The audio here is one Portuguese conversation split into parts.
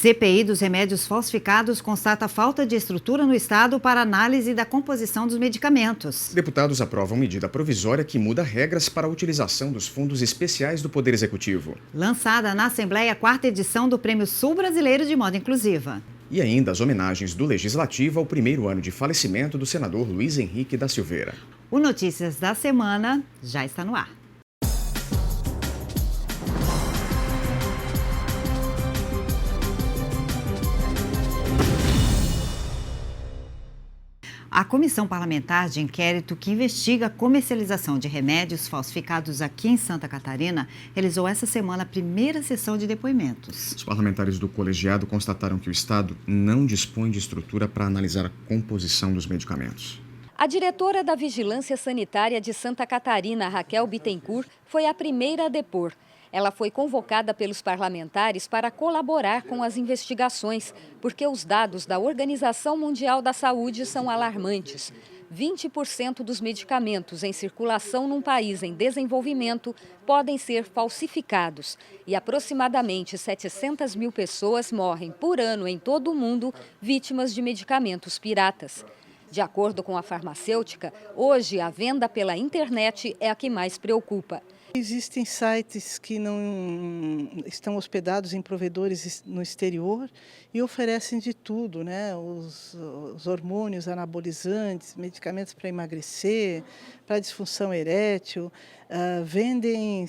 CPI dos remédios falsificados constata falta de estrutura no Estado para análise da composição dos medicamentos. Deputados aprovam medida provisória que muda regras para a utilização dos fundos especiais do Poder Executivo. Lançada na Assembleia a 4ª edição do Prêmio Sul Brasileiro de Moda Inclusiva. E ainda as homenagens do Legislativo ao primeiro ano de falecimento do senador Luiz Henrique da Silveira. O Notícias da Semana já está no ar. A Comissão Parlamentar de Inquérito que investiga a comercialização de remédios falsificados aqui em Santa Catarina realizou essa semana a primeira sessão de depoimentos. Os parlamentares do colegiado constataram que o Estado não dispõe de estrutura para analisar a composição dos medicamentos. A diretora da Vigilância Sanitária de Santa Catarina, Raquel Bittencourt, foi a primeira a depor. Ela foi convocada pelos parlamentares para colaborar com as investigações, porque os dados da Organização Mundial da Saúde são alarmantes. 20% dos medicamentos em circulação num país em desenvolvimento podem ser falsificados. E aproximadamente 700 mil pessoas morrem por ano em todo o mundo vítimas de medicamentos piratas. De acordo com a farmacêutica, hoje a venda pela internet é a que mais preocupa. Existem sites que não estão hospedados em provedores no exterior e oferecem de tudo, né? Os hormônios anabolizantes, medicamentos para emagrecer, para disfunção erétil, vendem,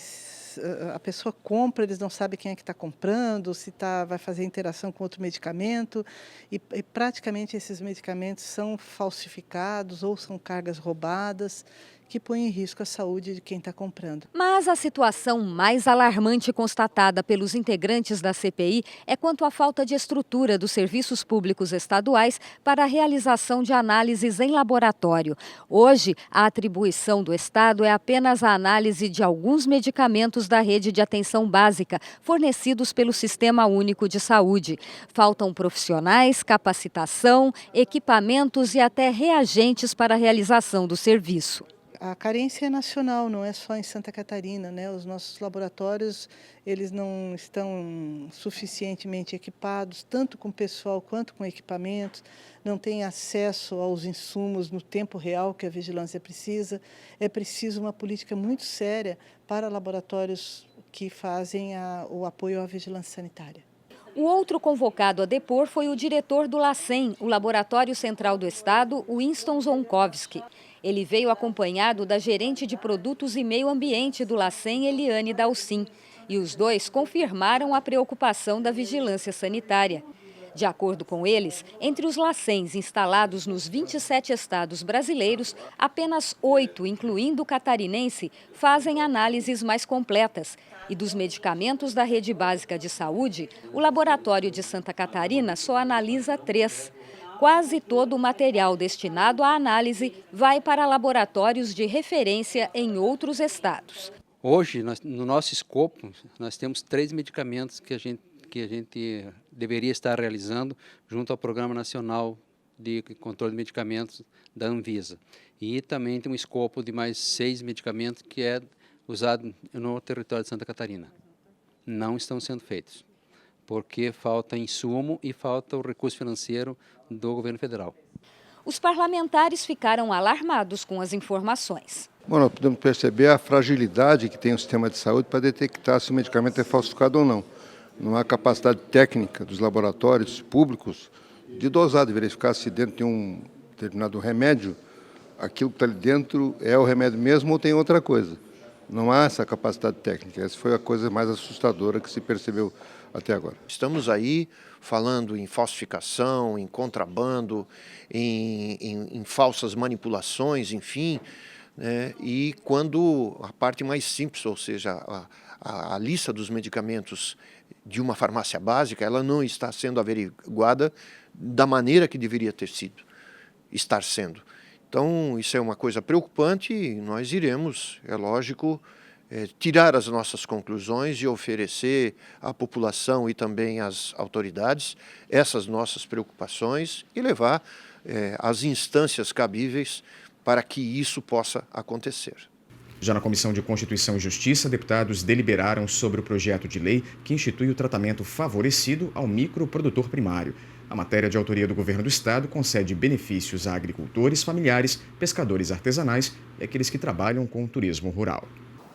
a pessoa compra, eles não sabem quem é que está comprando, se vai fazer interação com outro medicamento e praticamente esses medicamentos são falsificados ou são cargas roubadas, que põe em risco a saúde de quem está comprando. Mas a situação mais alarmante constatada pelos integrantes da CPI é quanto à falta de estrutura dos serviços públicos estaduais para a realização de análises em laboratório. Hoje, a atribuição do Estado é apenas a análise de alguns medicamentos da rede de atenção básica fornecidos pelo Sistema Único de Saúde. Faltam profissionais, capacitação, equipamentos e até reagentes para a realização do serviço. A carência é nacional, não é só em Santa Catarina, né? Os nossos laboratórios, eles não estão suficientemente equipados, tanto com pessoal quanto com equipamentos, não têm acesso aos insumos no tempo real que a vigilância precisa. É preciso uma política muito séria para laboratórios que fazem o apoio à vigilância sanitária. O outro convocado a depor foi o diretor do LACEN, o Laboratório Central do Estado, Winston Zonkowski. Ele veio acompanhado da gerente de Produtos e Meio Ambiente do LACEN, Eliane Dalcin. E os dois confirmaram a preocupação da vigilância sanitária. De acordo com eles, entre os LACENs instalados nos 27 estados brasileiros, apenas 8, incluindo o catarinense, fazem análises mais completas. E dos medicamentos da rede básica de saúde, o laboratório de Santa Catarina só analisa 3. Quase todo o material destinado à análise vai para laboratórios de referência em outros estados. Hoje, no nosso escopo, nós temos 3 medicamentos que a gente deveria estar realizando junto ao Programa Nacional de Controle de Medicamentos da Anvisa. E também tem um escopo de mais 6 medicamentos que é usado no território de Santa Catarina. Não estão sendo feitos, porque falta insumo e falta o recurso financeiro do governo federal. Os parlamentares ficaram alarmados com as informações. Bom, nós podemos perceber a fragilidade que tem o sistema de saúde para detectar se o medicamento é falsificado ou não. Não há capacidade técnica dos laboratórios públicos de dosar, de verificar se dentro de um determinado remédio, aquilo que está ali dentro é o remédio mesmo ou tem outra coisa. Não há essa capacidade técnica. Essa foi a coisa mais assustadora que se percebeu até agora. Estamos aí falando em falsificação, em contrabando, em falsas manipulações, enfim, né? E quando a parte mais simples, ou seja, a lista dos medicamentos de uma farmácia básica, ela não está sendo averiguada da maneira que deveria estar sendo. Então, isso é uma coisa preocupante e nós iremos, é lógico, tirar as nossas conclusões e oferecer à população e também às autoridades essas nossas preocupações e levar às instâncias cabíveis para que isso possa acontecer. Já na Comissão de Constituição e Justiça, deputados deliberaram sobre o projeto de lei que institui o tratamento favorecido ao microprodutor primário. A matéria de autoria do governo do estado concede benefícios a agricultores familiares, pescadores artesanais e aqueles que trabalham com o turismo rural.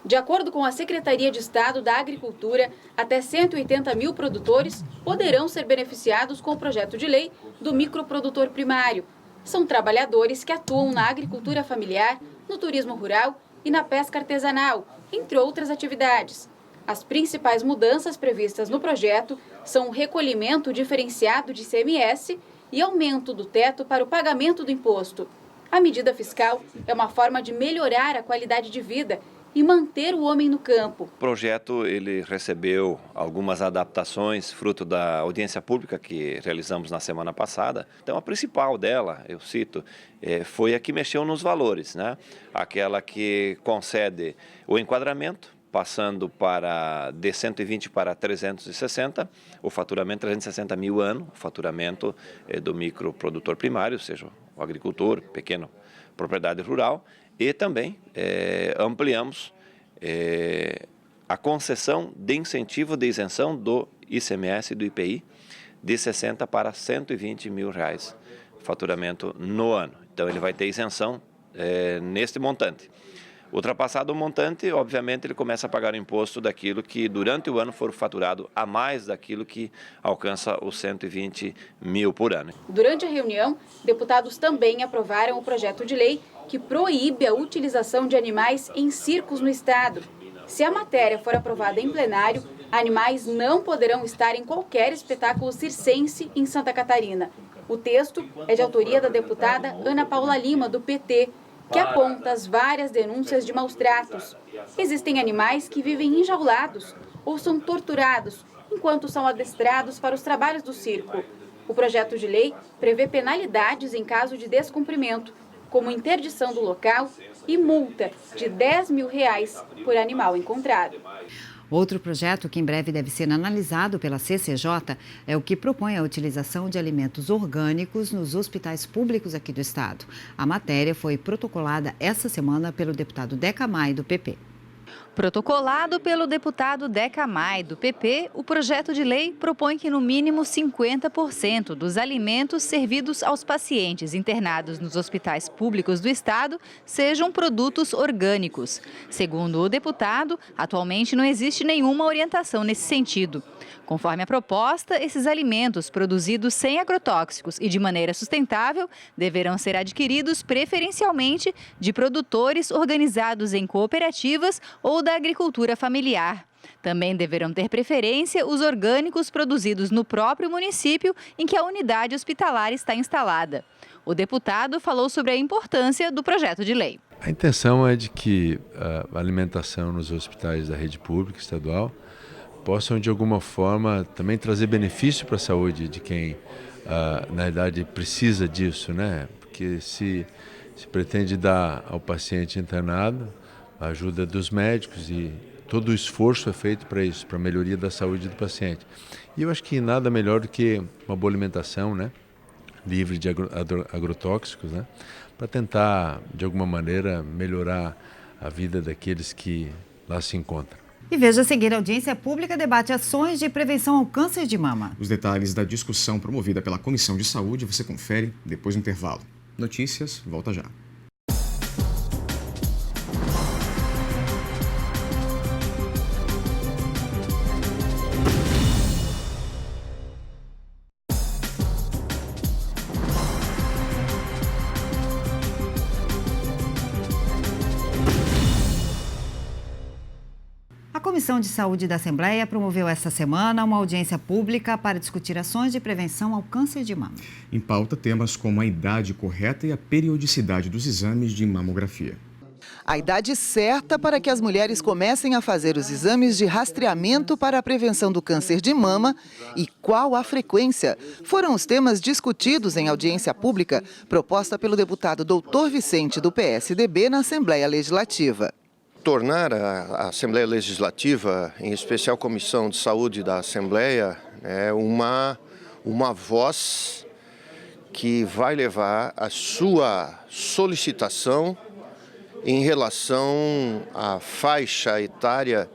De acordo com a Secretaria de Estado da Agricultura, até 180 mil produtores poderão ser beneficiados com o projeto de lei do microprodutor primário. São trabalhadores que atuam na agricultura familiar, no turismo rural e na pesca artesanal, entre outras atividades. As principais mudanças previstas no projeto são o recolhimento diferenciado de ICMS e aumento do teto para o pagamento do imposto. A medida fiscal é uma forma de melhorar a qualidade de vida e manter o homem no campo. O projeto ele recebeu algumas adaptações fruto da audiência pública que realizamos na semana passada. Então a principal dela, eu cito, foi a que mexeu nos valores, né? Aquela que concede o enquadramento, passando de 120 para 360, o faturamento 360 mil ano, o faturamento do microprodutor primário, ou seja, o agricultor, pequeno propriedade rural, e também ampliamos a concessão de incentivo de isenção do ICMS e do IPI de 60 para 120 mil reais, faturamento no ano. Então ele vai ter isenção neste montante. Ultrapassado o montante, obviamente, ele começa a pagar o imposto daquilo que durante o ano for faturado a mais daquilo que alcança os 120 mil por ano. Durante a reunião, deputados também aprovaram o projeto de lei que proíbe a utilização de animais em circos no estado. Se a matéria for aprovada em plenário, animais não poderão estar em qualquer espetáculo circense em Santa Catarina. O texto é de autoria da deputada Ana Paula Lima, do PT, que aponta as várias denúncias de maus-tratos. Existem animais que vivem enjaulados ou são torturados enquanto são adestrados para os trabalhos do circo. O projeto de lei prevê penalidades em caso de descumprimento, como interdição do local e multa de R$10 mil por animal encontrado. Outro projeto que em breve deve ser analisado pela CCJ é o que propõe a utilização de alimentos orgânicos nos hospitais públicos aqui do estado. A matéria foi protocolada essa semana pelo deputado Deca Mai, do PP. Protocolado pelo deputado Deca Mai, do PP, o projeto de lei propõe que no mínimo 50% dos alimentos servidos aos pacientes internados nos hospitais públicos do estado sejam produtos orgânicos. Segundo o deputado, atualmente não existe nenhuma orientação nesse sentido. Conforme a proposta, esses alimentos produzidos sem agrotóxicos e de maneira sustentável deverão ser adquiridos preferencialmente de produtores organizados em cooperativas ou da agricultura familiar. Também deverão ter preferência os orgânicos produzidos no próprio município em que a unidade hospitalar está instalada. O deputado falou sobre a importância do projeto de lei. A intenção é de que a alimentação nos hospitais da rede pública estadual possam, de alguma forma, também trazer benefício para a saúde de quem, na verdade, precisa disso, né? Porque se pretende dar ao paciente internado a ajuda dos médicos e todo o esforço é feito para isso, para a melhoria da saúde do paciente. E eu acho que nada melhor do que uma boa alimentação, né? Livre de agrotóxicos, né? Para tentar, de alguma maneira, melhorar a vida daqueles que lá se encontram. E veja a seguir, a audiência pública debate ações de prevenção ao câncer de mama. Os detalhes da discussão promovida pela Comissão de Saúde você confere depois do intervalo. Notícias, volta já. A Comissão de Saúde da Assembleia promoveu esta semana uma audiência pública para discutir ações de prevenção ao câncer de mama. Em pauta, temas como a idade correta e a periodicidade dos exames de mamografia. A idade certa para que as mulheres comecem a fazer os exames de rastreamento para a prevenção do câncer de mama e qual a frequência foram os temas discutidos em audiência pública proposta pelo deputado Dr. Vicente, do PSDB, na Assembleia Legislativa. Tornar a Assembleia Legislativa, em especial a Comissão de Saúde da Assembleia, uma voz que vai levar a sua solicitação em relação à faixa etária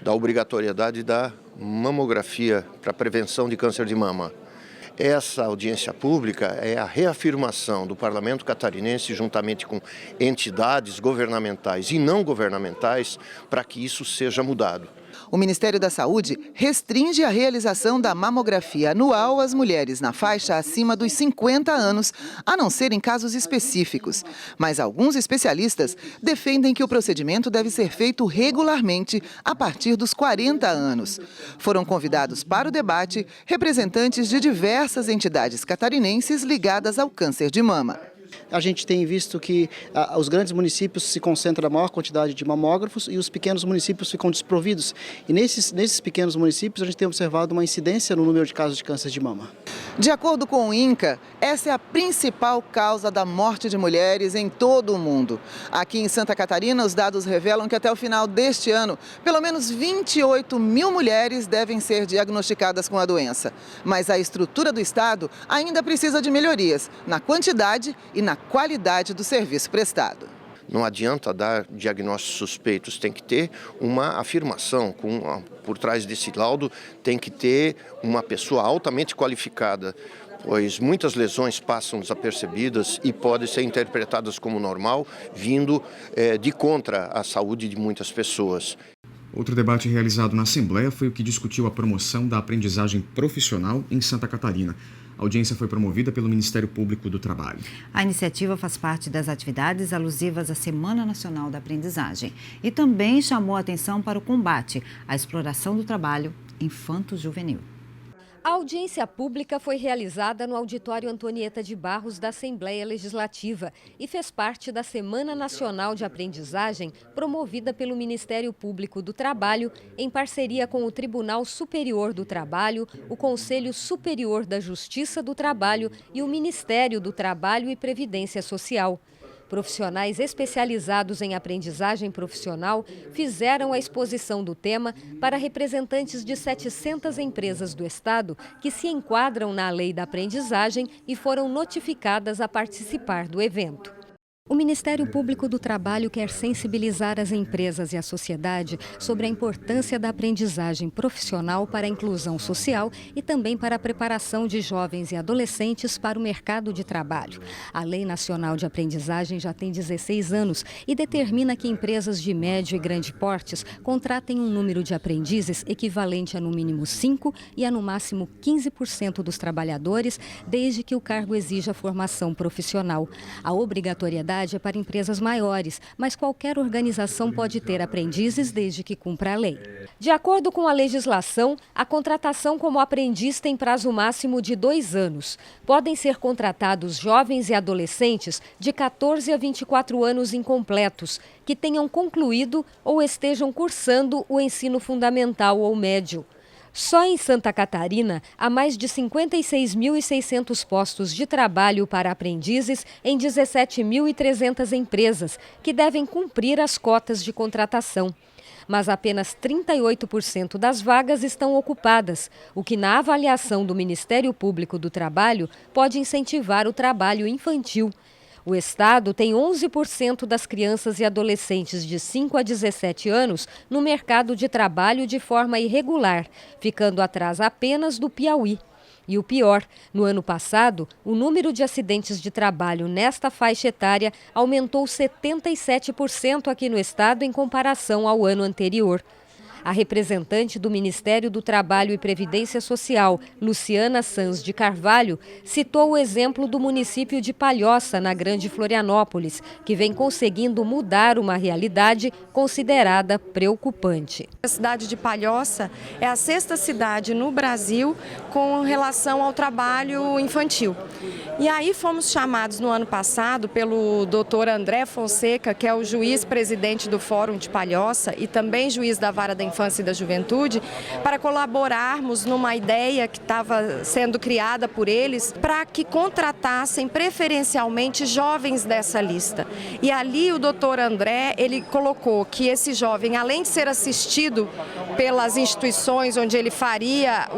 da obrigatoriedade da mamografia para prevenção de câncer de mama. Essa audiência pública é a reafirmação do Parlamento catarinense, juntamente com entidades governamentais e não governamentais, para que isso seja mudado. O Ministério da Saúde restringe a realização da mamografia anual às mulheres na faixa acima dos 50 anos, a não ser em casos específicos. Mas alguns especialistas defendem que o procedimento deve ser feito regularmente a partir dos 40 anos. Foram convidados para o debate representantes de diversas entidades catarinenses ligadas ao câncer de mama. A gente tem visto que os grandes municípios se concentram a maior quantidade de mamógrafos e os pequenos municípios ficam desprovidos. E nesses pequenos municípios a gente tem observado uma incidência no número de casos de câncer de mama. De acordo com o INCA, essa é a principal causa da morte de mulheres em todo o mundo. Aqui em Santa Catarina, os dados revelam que até o final deste ano, pelo menos 28 mil mulheres devem ser diagnosticadas com a doença. Mas a estrutura do estado ainda precisa de melhorias na quantidade e na qualidade do serviço prestado. Não adianta dar diagnósticos suspeitos, tem que ter uma afirmação, por trás desse laudo tem que ter uma pessoa altamente qualificada, pois muitas lesões passam desapercebidas e podem ser interpretadas como normal, vindo de contra a saúde de muitas pessoas. Outro debate realizado na Assembleia foi o que discutiu a promoção da aprendizagem profissional em Santa Catarina. A audiência foi promovida pelo Ministério Público do Trabalho. A iniciativa faz parte das atividades alusivas à Semana Nacional da Aprendizagem e também chamou a atenção para o combate à exploração do trabalho infanto-juvenil. A audiência pública foi realizada no Auditório Antonieta de Barros da Assembleia Legislativa e fez parte da Semana Nacional de Aprendizagem promovida pelo Ministério Público do Trabalho em parceria com o Tribunal Superior do Trabalho, o Conselho Superior da Justiça do Trabalho e o Ministério do Trabalho e Previdência Social. Profissionais especializados em aprendizagem profissional fizeram a exposição do tema para representantes de 700 empresas do estado que se enquadram na Lei da Aprendizagem e foram notificadas a participar do evento. O Ministério Público do Trabalho quer sensibilizar as empresas e a sociedade sobre a importância da aprendizagem profissional para a inclusão social e também para a preparação de jovens e adolescentes para o mercado de trabalho. A Lei Nacional de Aprendizagem já tem 16 anos e determina que empresas de médio e grande portes contratem um número de aprendizes equivalente a no mínimo 5 e a no máximo 15% dos trabalhadores, desde que o cargo exija formação profissional. A obrigatoriedade é para empresas maiores, mas qualquer organização pode ter aprendizes desde que cumpra a lei. De acordo com a legislação, a contratação como aprendiz tem prazo máximo de 2 anos. Podem ser contratados jovens e adolescentes de 14 a 24 anos incompletos, que tenham concluído ou estejam cursando o ensino fundamental ou médio. Só em Santa Catarina, há mais de 56.600 postos de trabalho para aprendizes em 17.300 empresas, que devem cumprir as cotas de contratação. Mas apenas 38% das vagas estão ocupadas, o que, na avaliação do Ministério Público do Trabalho, pode incentivar o trabalho infantil. O estado tem 11% das crianças e adolescentes de 5 a 17 anos no mercado de trabalho de forma irregular, ficando atrás apenas do Piauí. E o pior, no ano passado, o número de acidentes de trabalho nesta faixa etária aumentou 77% aqui no estado em comparação ao ano anterior. A representante do Ministério do Trabalho e Previdência Social, Luciana Sanz de Carvalho, citou o exemplo do município de Palhoça, na Grande Florianópolis, que vem conseguindo mudar uma realidade considerada preocupante. A cidade de Palhoça é a 6ª cidade no Brasil com relação ao trabalho infantil. E aí fomos chamados no ano passado pelo doutor André Fonseca, que é o juiz-presidente do Fórum de Palhoça e também juiz da Vara da Infância e da Juventude para colaborarmos numa ideia que estava sendo criada por eles para que contratassem preferencialmente jovens dessa lista. E ali o doutor André, ele colocou que esse jovem, além de ser assistido pelas instituições onde ele faria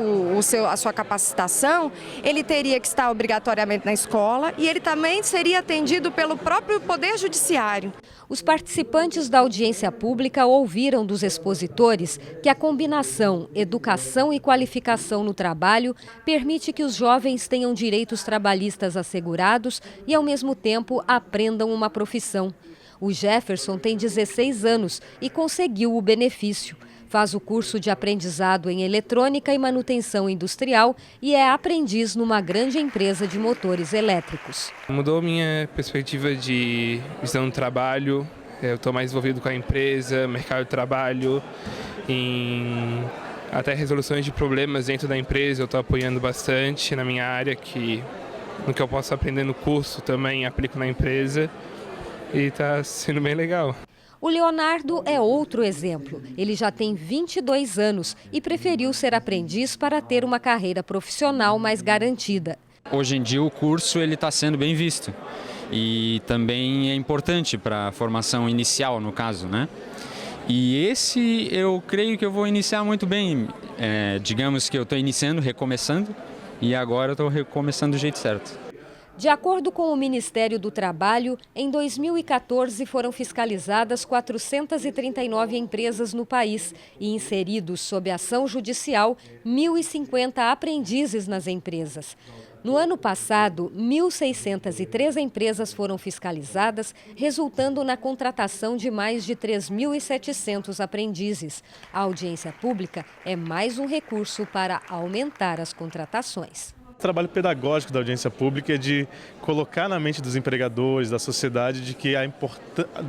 a sua capacitação, ele teria que estar obrigatoriamente na escola e ele também seria atendido pelo próprio Poder Judiciário. Os participantes da audiência pública ouviram dos expositores que a combinação educação e qualificação no trabalho permite que os jovens tenham direitos trabalhistas assegurados e, ao mesmo tempo, aprendam uma profissão. O Jefferson tem 16 anos e conseguiu o benefício. Faz o curso de aprendizado em eletrônica e manutenção industrial e é aprendiz numa grande empresa de motores elétricos. Mudou minha perspectiva de visão do trabalho. Eu estou mais envolvido com a empresa, mercado de trabalho, em até resoluções de problemas dentro da empresa. Eu estou apoiando bastante na minha área, no que eu posso aprender no curso também aplico na empresa e está sendo bem legal. O Leonardo é outro exemplo. Ele já tem 22 anos e preferiu ser aprendiz para ter uma carreira profissional mais garantida. Hoje em dia o curso está sendo bem visto e também é importante para a formação inicial, no caso, né? E esse eu creio que eu vou iniciar muito bem. Digamos que eu estou iniciando, recomeçando e agora eu estou recomeçando do jeito certo. De acordo com o Ministério do Trabalho, em 2014 foram fiscalizadas 439 empresas no país e inseridos sob ação judicial 1.050 aprendizes nas empresas. No ano passado, 1.603 empresas foram fiscalizadas, resultando na contratação de mais de 3.700 aprendizes. A audiência pública é mais um recurso para aumentar as contratações. O trabalho pedagógico da audiência pública é de colocar na mente dos empregadores, da sociedade, de que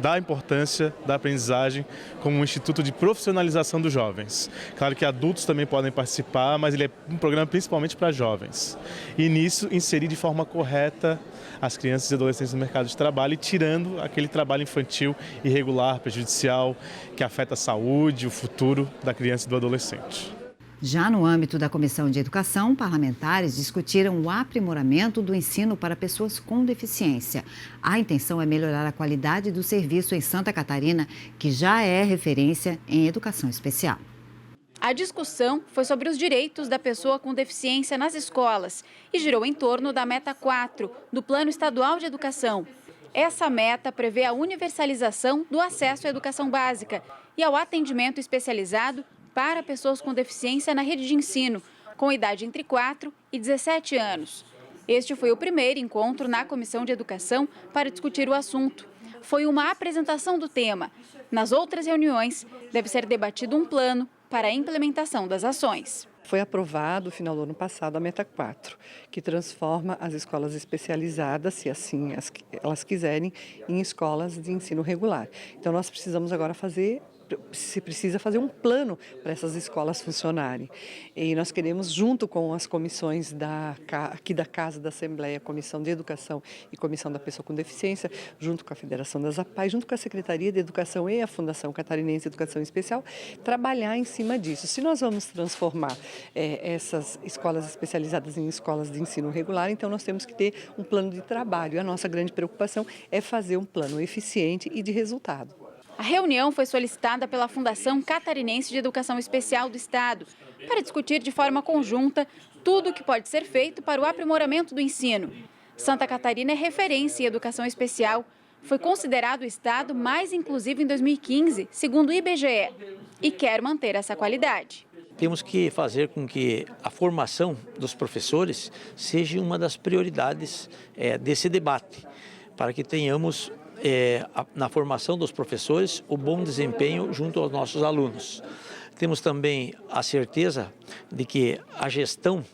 dá a importância da aprendizagem como um instituto de profissionalização dos jovens. Claro que adultos também podem participar, mas ele é um programa principalmente para jovens. E nisso inserir de forma correta as crianças e adolescentes no mercado de trabalho e tirando aquele trabalho infantil irregular, prejudicial, que afeta a saúde e o futuro da criança e do adolescente. Já no âmbito da Comissão de Educação, parlamentares discutiram o aprimoramento do ensino para pessoas com deficiência. A intenção é melhorar a qualidade do serviço em Santa Catarina, que já é referência em educação especial. A discussão foi sobre os direitos da pessoa com deficiência nas escolas e girou em torno da meta 4 do Plano Estadual de Educação. Essa meta prevê a universalização do acesso à educação básica e ao atendimento especializado para pessoas com deficiência na rede de ensino, com idade entre 4 e 17 anos. Este foi o primeiro encontro na Comissão de Educação para discutir o assunto. Foi uma apresentação do tema. Nas outras reuniões, deve ser debatido um plano para a implementação das ações. Foi aprovado no final do ano passado a Meta 4, que transforma as escolas especializadas, se assim elas quiserem, em escolas de ensino regular. Então nós precisamos agora precisa fazer um plano para essas escolas funcionarem. E nós queremos, junto com as comissões aqui da Casa da Assembleia, Comissão de Educação e Comissão da Pessoa com Deficiência, junto com a Federação das APAES, junto com a Secretaria de Educação e a Fundação Catarinense de Educação Especial, trabalhar em cima disso. Se nós vamos transformar essas escolas especializadas em escolas de ensino regular, então nós temos que ter um plano de trabalho. E a nossa grande preocupação é fazer um plano eficiente e de resultado. A reunião foi solicitada pela Fundação Catarinense de Educação Especial do Estado para discutir de forma conjunta tudo o que pode ser feito para o aprimoramento do ensino. Santa Catarina é referência em educação especial. Foi considerado o estado mais inclusivo em 2015, segundo o IBGE, e quer manter essa qualidade. Temos que fazer com que a formação dos professores seja uma das prioridades desse debate, para que tenhamos na formação dos professores o bom desempenho junto aos nossos alunos. Temos também a certeza de que a gestão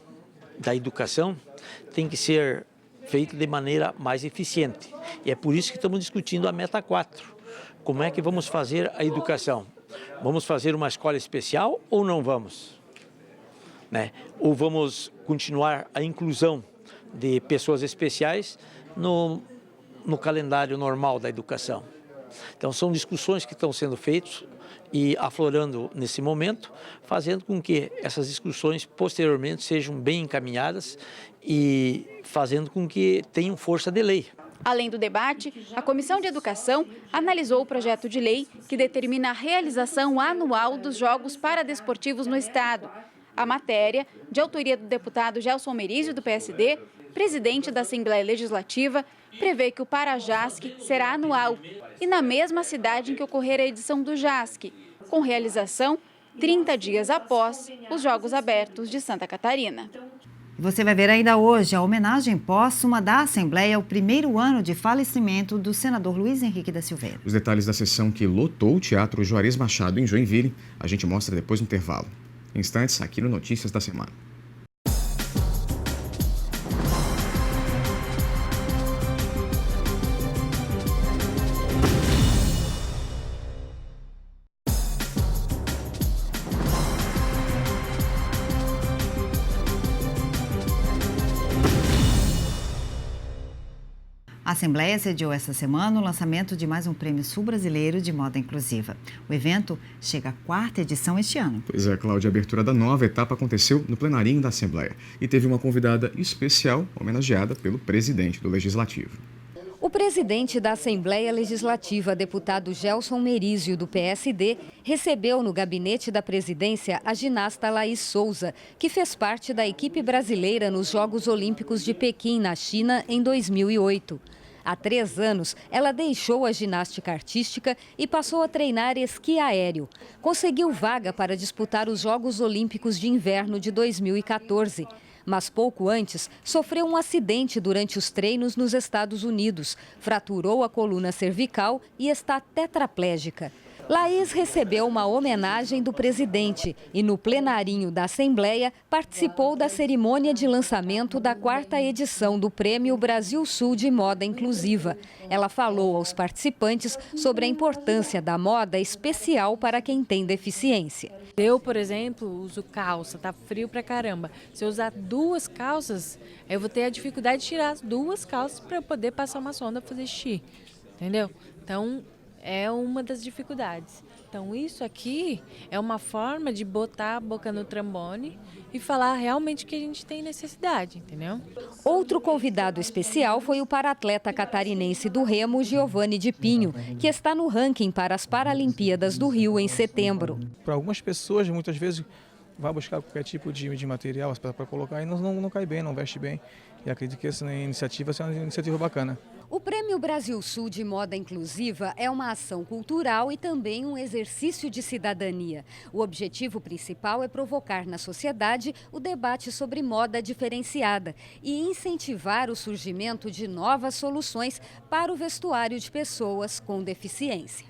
da educação tem que ser feita de maneira mais eficiente. E é por isso que estamos discutindo a Meta 4. Como é que vamos fazer a educação? Vamos fazer uma escola especial ou não vamos? Ou vamos continuar a inclusão de pessoas especiais no calendário normal da educação? Então, são discussões que estão sendo feitas e aflorando nesse momento, fazendo com que essas discussões posteriormente sejam bem encaminhadas e fazendo com que tenham força de lei. Além do debate, a Comissão de Educação analisou o projeto de lei que determina a realização anual dos Jogos Paradesportivos no Estado. A matéria, de autoria do deputado Gelson Merizio, do PSD, presidente da Assembleia Legislativa, prevê que o Parajasc será anual e na mesma cidade em que ocorrer a edição do JASC, com realização 30 dias após os Jogos Abertos de Santa Catarina. Você vai ver ainda hoje a homenagem póstuma da Assembleia ao primeiro ano de falecimento do senador Luiz Henrique da Silveira. Os detalhes da sessão que lotou o Teatro Juarez Machado em Joinville, a gente mostra depois no intervalo. Em instantes, aqui no Notícias da Semana. A Assembleia sediou essa semana o lançamento de mais um Prêmio Sul Brasileiro de Moda Inclusiva. O evento chega à 4ª edição este ano. Pois é, Cláudia, a abertura da nova etapa aconteceu no plenarinho da Assembleia e teve uma convidada especial homenageada pelo presidente do Legislativo. O presidente da Assembleia Legislativa, deputado Gelson Merizio, do PSD, recebeu no gabinete da presidência a ginasta Laís Souza, que fez parte da equipe brasileira nos Jogos Olímpicos de Pequim, na China, em 2008. Há 3 anos, ela deixou a ginástica artística e passou a treinar esqui aéreo. Conseguiu vaga para disputar os Jogos Olímpicos de Inverno de 2014. Mas pouco antes, sofreu um acidente durante os treinos nos Estados Unidos, fraturou a coluna cervical e está tetraplégica. Laís recebeu uma homenagem do presidente e, no plenarinho da Assembleia, participou da cerimônia de lançamento da 4ª edição do Prêmio Brasil Sul de Moda Inclusiva. Ela falou aos participantes sobre a importância da moda especial para quem tem deficiência. Eu, por exemplo, uso calça, tá frio pra caramba. Se eu usar 2 calças, eu vou ter a dificuldade de tirar as 2 calças para poder passar uma sonda para fazer xixi, entendeu? Então, é uma das dificuldades. Então, isso aqui é uma forma de botar a boca no trombone e falar realmente que a gente tem necessidade, entendeu? Outro convidado especial foi o paratleta catarinense do remo, Giovanni de Pinho, que está no ranking para as Paralimpíadas do Rio em setembro. Para algumas pessoas, muitas vezes, vai buscar qualquer tipo de material para colocar e não cai bem, não veste bem. E acredito que essa iniciativa é uma iniciativa bacana. O Prêmio Brasil Sul de Moda Inclusiva é uma ação cultural e também um exercício de cidadania. O objetivo principal é provocar na sociedade o debate sobre moda diferenciada e incentivar o surgimento de novas soluções para o vestuário de pessoas com deficiência.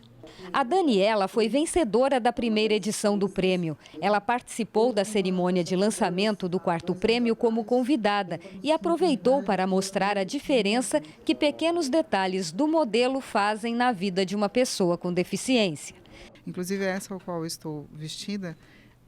A Daniela foi vencedora da primeira edição do prêmio. Ela participou da cerimônia de lançamento do 4º prêmio como convidada e aproveitou para mostrar a diferença que pequenos detalhes do modelo fazem na vida de uma pessoa com deficiência. Inclusive essa ao qual eu estou vestida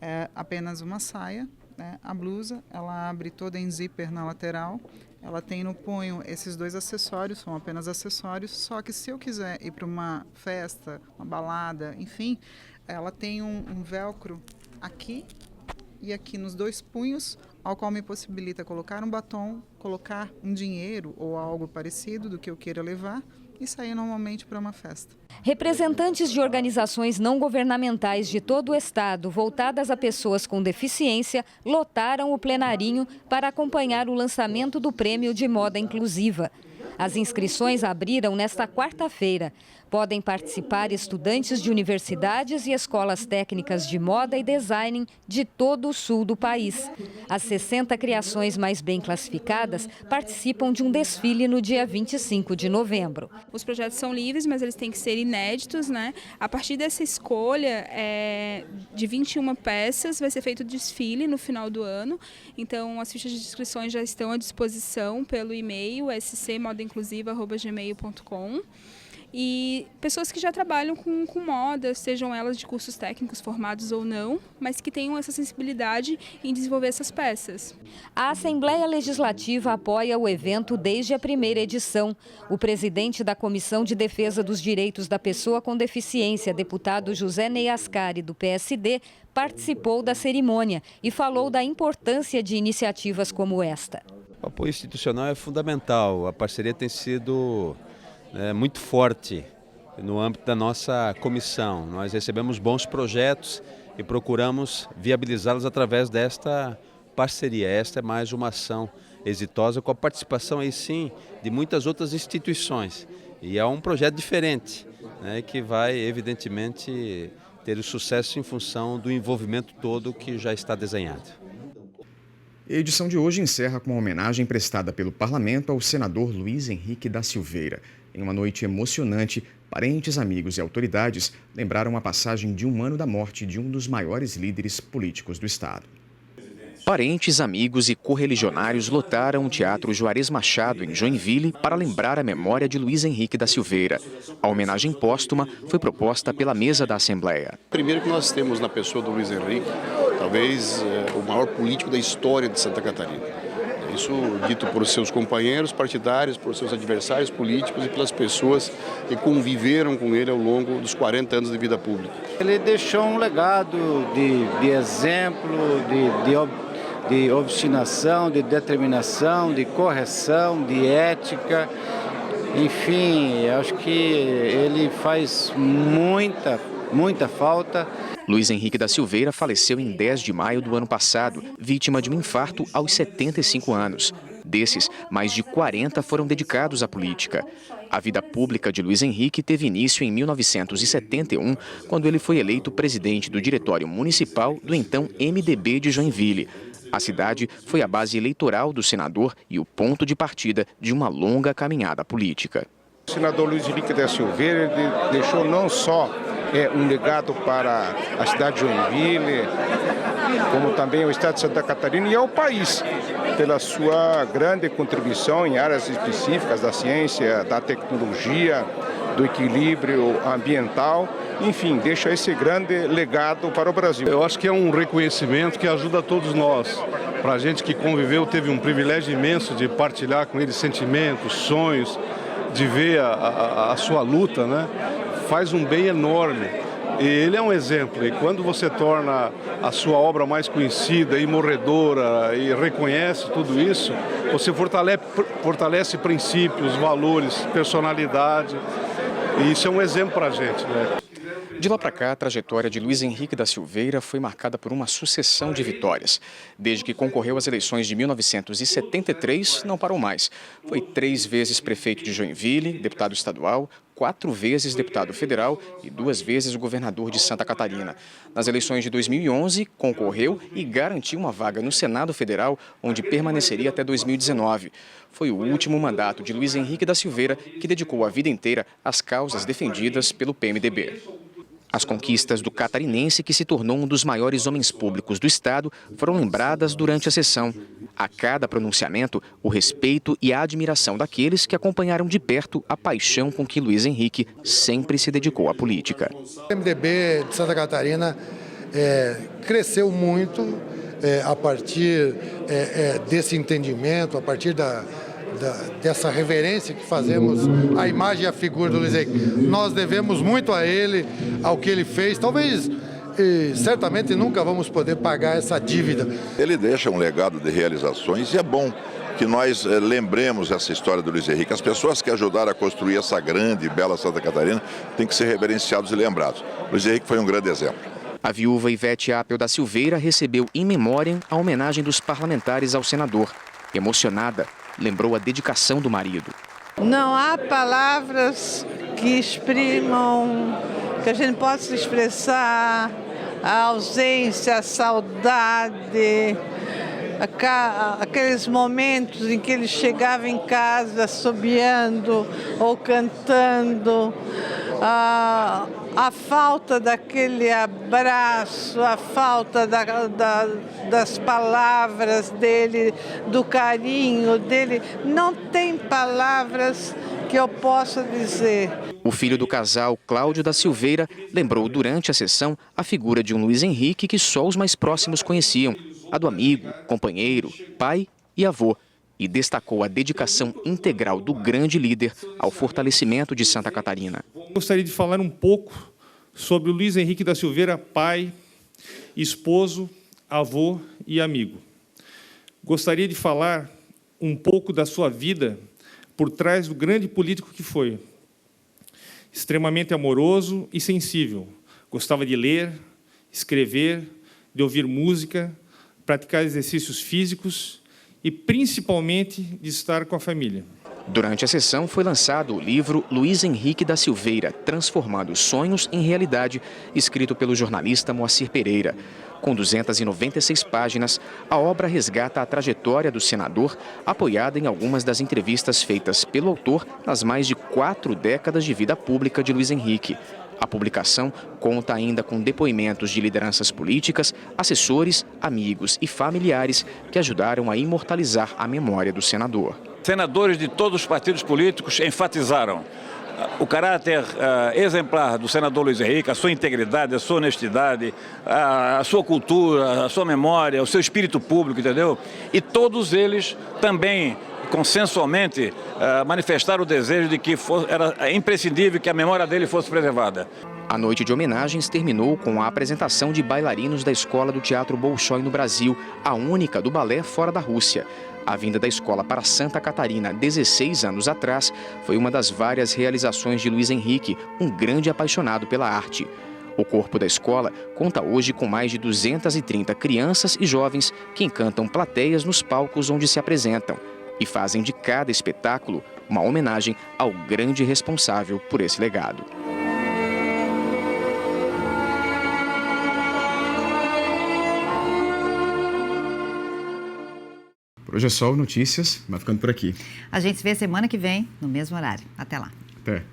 é apenas uma saia, né? A blusa, ela abre toda em zíper na lateral. Ela tem no punho esses 2 acessórios, são apenas acessórios, só que se eu quiser ir para uma festa, uma balada, enfim, ela tem um velcro aqui e aqui nos 2 punhos, ao qual me possibilita colocar um batom, colocar um dinheiro ou algo parecido do que eu queira levar e sair normalmente para uma festa. Representantes de organizações não governamentais de todo o estado, voltadas a pessoas com deficiência, lotaram o plenarinho para acompanhar o lançamento do Prêmio de Moda Inclusiva. As inscrições abriram nesta quarta-feira. Podem participar estudantes de universidades e escolas técnicas de moda e design de todo o sul do país. As 60 criações mais bem classificadas participam de um desfile no dia 25 de novembro. Os projetos são livres, mas eles têm que ser inéditos, né? A partir dessa escolha de 21 peças, vai ser feito o desfile no final do ano. Então, as fichas de inscrições já estão à disposição pelo e-mail scmodainclusiva@gmail.com. e pessoas que já trabalham com moda, sejam elas de cursos técnicos formados ou não, mas que tenham essa sensibilidade em desenvolver essas peças. A Assembleia Legislativa apoia o evento desde a primeira edição. O presidente da Comissão de Defesa dos Direitos da Pessoa com Deficiência, deputado José Ney Ascari, do PSD, participou da cerimônia e falou da importância de iniciativas como esta. O apoio institucional é fundamental. A parceria tem sido muito forte no âmbito da nossa comissão. Nós recebemos bons projetos e procuramos viabilizá-los através desta parceria. Esta é mais uma ação exitosa com a participação aí sim de muitas outras instituições. E é um projeto diferente, que vai evidentemente ter o sucesso em função do envolvimento todo que já está desenhado. A edição de hoje encerra com uma homenagem prestada pelo Parlamento ao senador Luiz Henrique da Silveira. Em uma noite emocionante, parentes, amigos e autoridades lembraram a passagem de 1 ano da morte de um dos maiores líderes políticos do Estado. Parentes, amigos e correligionários lotaram o Teatro Juarez Machado, em Joinville, para lembrar a memória de Luiz Henrique da Silveira. A homenagem póstuma foi proposta pela mesa da Assembleia. Primeiro que nós temos na pessoa do Luiz Henrique, talvez o maior político da história de Santa Catarina. Isso dito por seus companheiros partidários, por seus adversários políticos e pelas pessoas que conviveram com ele ao longo dos 40 anos de vida pública. Ele deixou um legado de exemplo, de obstinação, de determinação, de correção, de ética. Enfim, acho que ele faz muita falta. Luiz Henrique da Silveira faleceu em 10 de maio do ano passado, vítima de um infarto aos 75 anos. Desses, mais de 40 foram dedicados à política. A vida pública de Luiz Henrique teve início em 1971, quando ele foi eleito presidente do Diretório Municipal do então MDB de Joinville. A cidade foi a base eleitoral do senador e o ponto de partida de uma longa caminhada política. O senador Luiz Henrique da Silveira deixou não só um legado para a cidade de Joinville, como também o estado de Santa Catarina e ao país, pela sua grande contribuição em áreas específicas da ciência, da tecnologia, do equilíbrio ambiental. Enfim, deixa esse grande legado para o Brasil. Eu acho que é um reconhecimento que ajuda todos nós. Para a gente que conviveu, teve um privilégio imenso de partilhar com ele sentimentos, sonhos, de ver a sua luta, faz um bem enorme. E ele é um exemplo, e quando você torna a sua obra mais conhecida e morredora e reconhece tudo isso, você fortalece princípios, valores, personalidade, e isso é um exemplo para a gente. De lá para cá, a trajetória de Luiz Henrique da Silveira foi marcada por uma sucessão de vitórias. Desde que concorreu às eleições de 1973, não parou mais. Foi 3 vezes prefeito de Joinville, deputado estadual, 4 vezes deputado federal e 2 vezes o governador de Santa Catarina. Nas eleições de 2011, concorreu e garantiu uma vaga no Senado Federal, onde permaneceria até 2019. Foi o último mandato de Luiz Henrique da Silveira, que dedicou a vida inteira às causas defendidas pelo PMDB. As conquistas do catarinense, que se tornou um dos maiores homens públicos do Estado, foram lembradas durante a sessão. A cada pronunciamento, o respeito e a admiração daqueles que acompanharam de perto a paixão com que Luiz Henrique sempre se dedicou à política. O MDB de Santa Catarina cresceu muito a partir desse entendimento, a partir dessa reverência que fazemos à imagem e à figura do Luiz Henrique. Nós devemos muito a ele, ao que ele fez. Talvez, certamente, nunca vamos poder pagar essa dívida. Ele deixa um legado de realizações e é bom que nós lembremos essa história do Luiz Henrique. As pessoas que ajudaram a construir essa grande e bela Santa Catarina têm que ser reverenciados e lembrados. Luiz Henrique foi um grande exemplo. A viúva Ivete Apel da Silveira recebeu in memoriam a homenagem dos parlamentares ao senador. Emocionada, lembrou a dedicação do marido. Não há palavras que exprimam, que a gente possa expressar a ausência, a saudade, aqueles momentos em que ele chegava em casa assobiando ou cantando, a falta daquele abraço, a falta das palavras dele, do carinho dele. Não tem palavras que eu possa dizer. O filho do casal, Cláudio da Silveira, lembrou durante a sessão a figura de um Luiz Henrique que só os mais próximos conheciam, a do amigo, companheiro, pai e avô, e destacou a dedicação integral do grande líder ao fortalecimento de Santa Catarina. Gostaria de falar um pouco sobre o Luiz Henrique da Silveira, pai, esposo, avô e amigo. Gostaria de falar um pouco da sua vida por trás do grande político que foi. Extremamente amoroso e sensível. Gostava de ler, escrever, de ouvir música, praticar exercícios físicos e, principalmente, de estar com a família. Durante a sessão foi lançado o livro Luiz Henrique da Silveira, Transformando Sonhos em Realidade, escrito pelo jornalista Moacir Pereira. Com 296 páginas, a obra resgata a trajetória do senador, apoiada em algumas das entrevistas feitas pelo autor nas mais de 4 décadas de vida pública de Luiz Henrique. A publicação conta ainda com depoimentos de lideranças políticas, assessores, amigos e familiares que ajudaram a imortalizar a memória do senador. Senadores de todos os partidos políticos enfatizaram o caráter exemplar do senador Luiz Henrique, a sua integridade, a sua honestidade, a sua cultura, a sua memória, o seu espírito público, entendeu? E todos eles também, consensualmente, manifestaram o desejo de que era imprescindível que a memória dele fosse preservada. A noite de homenagens terminou com a apresentação de bailarinos da Escola do Teatro Bolshoi no Brasil, a única do balé fora da Rússia. A vinda da escola para Santa Catarina 16 anos atrás foi uma das várias realizações de Luiz Henrique, um grande apaixonado pela arte. O corpo da escola conta hoje com mais de 230 crianças e jovens que encantam plateias nos palcos onde se apresentam e fazem de cada espetáculo uma homenagem ao grande responsável por esse legado. Por hoje é só o Notícias, vai ficando por aqui. A gente se vê semana que vem, no mesmo horário. Até lá. Até.